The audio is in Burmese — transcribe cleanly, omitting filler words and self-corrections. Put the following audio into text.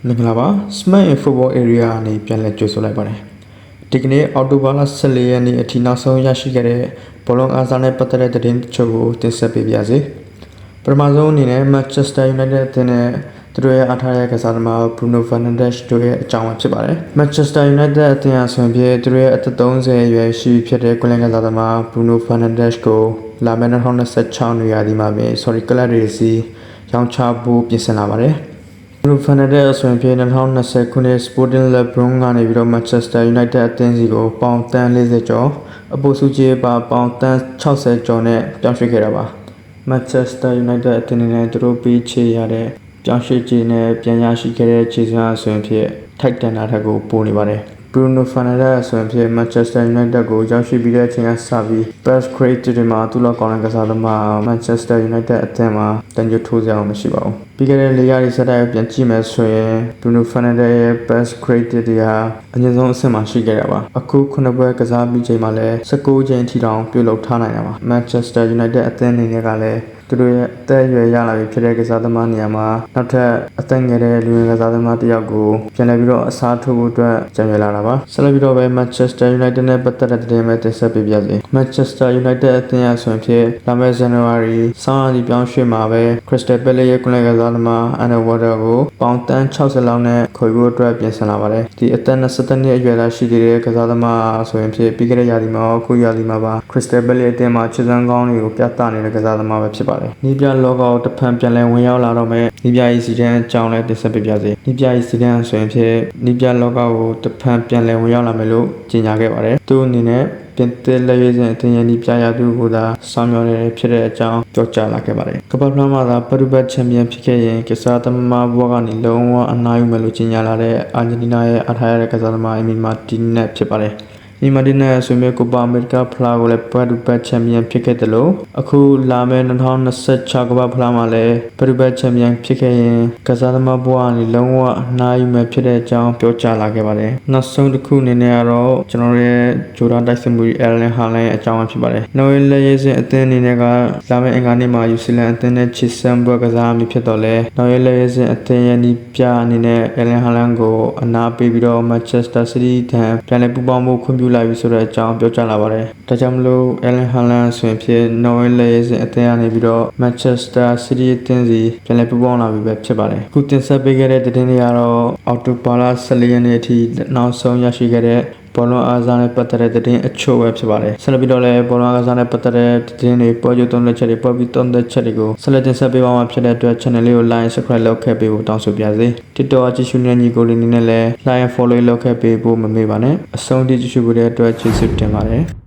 မင်္ဂလာပါ Smart Football Area အနေပြန်လည်ကြိုဆိုလိုက်ပါတယ်ဒီကနေ့အော်တိုဘာလ14ရက်နေ့အထိနောက်ဆုံးရရှိခဲ့တဲ့ဘောလုံးအားစားနဲ့ပတ်သက်တဲ့သတင်းတချို့ကိုတင်ဆက်ပေးပါရစေပထမဆုံးအနေနဲ့ Manchester United အသင်းနဲ့သူတို့ရဲ့အားထားတဲ့ကစားသမား Bruno Fernandes တို့ရဲ့အကြောင်းဖြစ်ပါတယ် Manchester United အသင်းအဆွေဖြင့်သူတို့ရဲ့အသက်30အရွယ်ရှိဖြစ်တဲ့ကွန်လန်ကစားသမား Bruno Fernandes ကိုလာမယ့်2026နွေရာသီမှာကလပ်တွေစီရောင်းချဖို့ပြင်ဆင်လာပါတယ်Bruno Fernandes အဆွေဖြင့်2020ခုနှစ် Sporting Lisbon ကနေပြီးတော့ Manchester United အသင်းစီကိုပေါင်တန်း40ကျော်အပိုစုကြီးပါပေါင်တန်း60ကျော်နဲ့ပြောင်းရွှေ့ခဲ့တာပါ Manchester United အသင်းနဲ့သူတို့ပြီးချေရတဲ့ပြောင်းရွှေ့ခြင်းနဲ့ပြန်ရရှိခဲ့တဲ့ခြေစွမ်းအဆွေဖြင့်ထိုက်တန်တာထက်ကိုပိုနေပါတယ်Bruno Fernandes အဆွေဖြင့် Manchester United ကိုရောက်ရှိပြီးတဲ့အချိန်ကစပြီး Best Grade တွေမှာသူ့လောက်ကောင်းတဲ့ကစားသမား Manchester United အသင်းမှာတန်ကြိုထိုးစရာမရှိပါဘူးပြီးခဲ့တဲ့၄ရာသီဆက်တိုက်ပြန်ကြည့်မယ်ဆိုရင် Bruno Fernandes ရဲ့ Best Grade တွေဟာအမြင့်ဆုံးအဆင့်မှာရှိခဲ့တာပါအခု9ပွဲကစားပြီးချိန်မှာလည်း19ချိန်ထိတောင်ပြုလုပ်ထားနိုင်တာပါ Manchester United အသင်းအနေနဲ့ကလည်းသူတို့ရဲ့အသက်အရွယ်ရလာပြီဖြစ်တဲ့ကစားသမားနေရာမှာနောက်ထပ်အသက်ငယ်တဲ့လူငယ်ကစားသမားတစ်ယောက်ကိုပြန်လည်ပြီးတော့အစားထိုးဖို့အတွက်ကြံရွယ်လာတာပါဆက်လက်ပြီးတော့ပဲ Manchester United နဲ့ပတ်သက်တဲ့သတင်းပဲတင်ဆက်ပေးပါရစေ Manchester United အသင်းအဆွေဖြစ်လာမယ့် January ဆောင်းရာသီပြောင်းရွှေ့မှာပဲ Crystal Palace ရဲ့ကွန်လန်ကစားသမား Underwater ကိုပေါင်တန်း60လောက်နဲ့ခေါ်ဖို့အတွက်ပြင်ဆင်လာပါတယ်ဒီအသက်22နှစ်အရွယ်သားရှိသေးတဲ့ကစားသမားဆိုရင်ဖြစ်ပြီးခဲ့တဲ့ရာသီမှာအခုရာသီမှာပါ Crystal Palace အသင်းမှာခြေစွမ်းကောင်းတွေကိုပြသနေတဲ့ကစားသမားပဲဖြစ်ပါတယ်နီးပြလောကကိုတဖန်ပြန်လည်ဝင်ရောက်လာတော့မယ်နီးပြဤစီတန်းအကြောင်းလည်းတင်ဆက်ပေးပါစေနီးပြဤစီတန်းဆိုရင်ဖြစ်နီးပြလောကကိုတဖန်ပြန်လည်ဝင်ရောက်လာမယ်လို့ကြေညာခဲ့ပါတယ်သူအနေနဲ့ပြင်သစ်လက်ရွေးစင်အသင်းရဲ့နီးပြရာသူကိုသာဆောင်ရွက်နေဖြစ်တဲ့အကြောင်းပြောကြားလာခဲ့ပါတယ်ကမ္ဘာ့ဖလားမှာသာပရူဘတ်ချန်ပီယံဖြစ်ခဲ့ရင်ကစားသမားဘဝကနေလုံးဝအနိုင်ယူမယ်လို့ကြေညာလာတဲ့အာဂျင်တီးနားရဲ့အားထားရတဲ့ကစားသမားအီမီမာတီနက်ဖြစ်ပါတယ်အီမာတီနက်ဆွေးနွေးကိုပါအမေရိကဖလားကိုလည်းပရူဘတ်ချန်ပီယံဖြစ်ခဲ့တယ်လို့အခုလာမယ့်2026ကမ္ဘာ့ဖလားမှာလည်းပရူဘတ်ချန်ပီယံဖြစ်ခဲ့ရင်ကစားသမားဘဝကနေလုံးဝအနိုင်ယူမယ်ဖြစ်တဲ့အကြောင်းပြောကြားလာခဲ့ပါတယ်နောက်ဆုံးတစ်ခုအနေနဲ့ကတော့ကျွန်တော်ရဲ့ဂျိုဒါတိုက်စစ်မှုအယ်လန်ဟာလန်ရဲ့အကြောင်းဖြစ်ပါတယ်နော်ဝေလက်ရေးစင်အသင်းအနေနဲ့ကလာမယ့်အင်္ဂါနေ့မှာယူဇီလန်အသင်းနဲ့ချစ်ဆန်ပွဲကစားမိဖြစ်တော့လဲနော်ဝေလက်ရေးစင်အသင်းရဲ့နီးပြအနေနဲ့အယ်လန်ဟာလန်ကိုအနာပေးပြီးတော့ Manchester City ထံပြန်လည်ပူးပေါင်းဖို့ခွင့်ပြုလိုက်ပြီဆိုတဲ့အကြောင်းပြောကြားလာပါတယ်ဒါကြောင့်မလို့အယ်လန်ဟာလန်ဆိုရင်ဖြစ်နော်ဝေလက်ရေးစင်အသင်းကနေပြီးတော့ Manchester City အသင်းစီပြန်လည်ပူးပေါင်းလာပြီပဲဖြစ်ပါတယ်အခုတင်ဆက်ပေးခဲ့တဲ့သတင်းတွေကတော့အော်တိုဘာလ14ရက်နေ့အထိနောက်ဆုံးရရှိခဲ့တဲ့ဘောလုံးအားစားနဲ့ပတ်သက်တဲ့သတင်းအချို့ပဲဖြစ်ပါတယ်ဆက်လက်ပြီးတော့လည်းဘောလုံးအားစားနဲ့ပတ်သက်တဲ့သတင်းတွေပေါ်ကျသုံးလက်ချက်တွေပေါ်ပြီးသုံးသက်ချက်တွေကိုဆက်လက်တင်ဆက်ပေးပါမှာဖြစ်တဲ့အတွက် channel လေးကို like subscribe လုပ်ခဲ့ပေးဖို့တောင်းဆိုပါရစေ TikTok အကြည့်ရှုနေတဲ့ညီကိုလေးတွေနဲ့လည်း like and follow လုပ်ခဲ့ပေးဖို့မမေ့ပါနဲ့အဆုံးထိကြည့်ရှုပေးတဲ့အတွက်ကျေးဇူးတင်ပါတယ်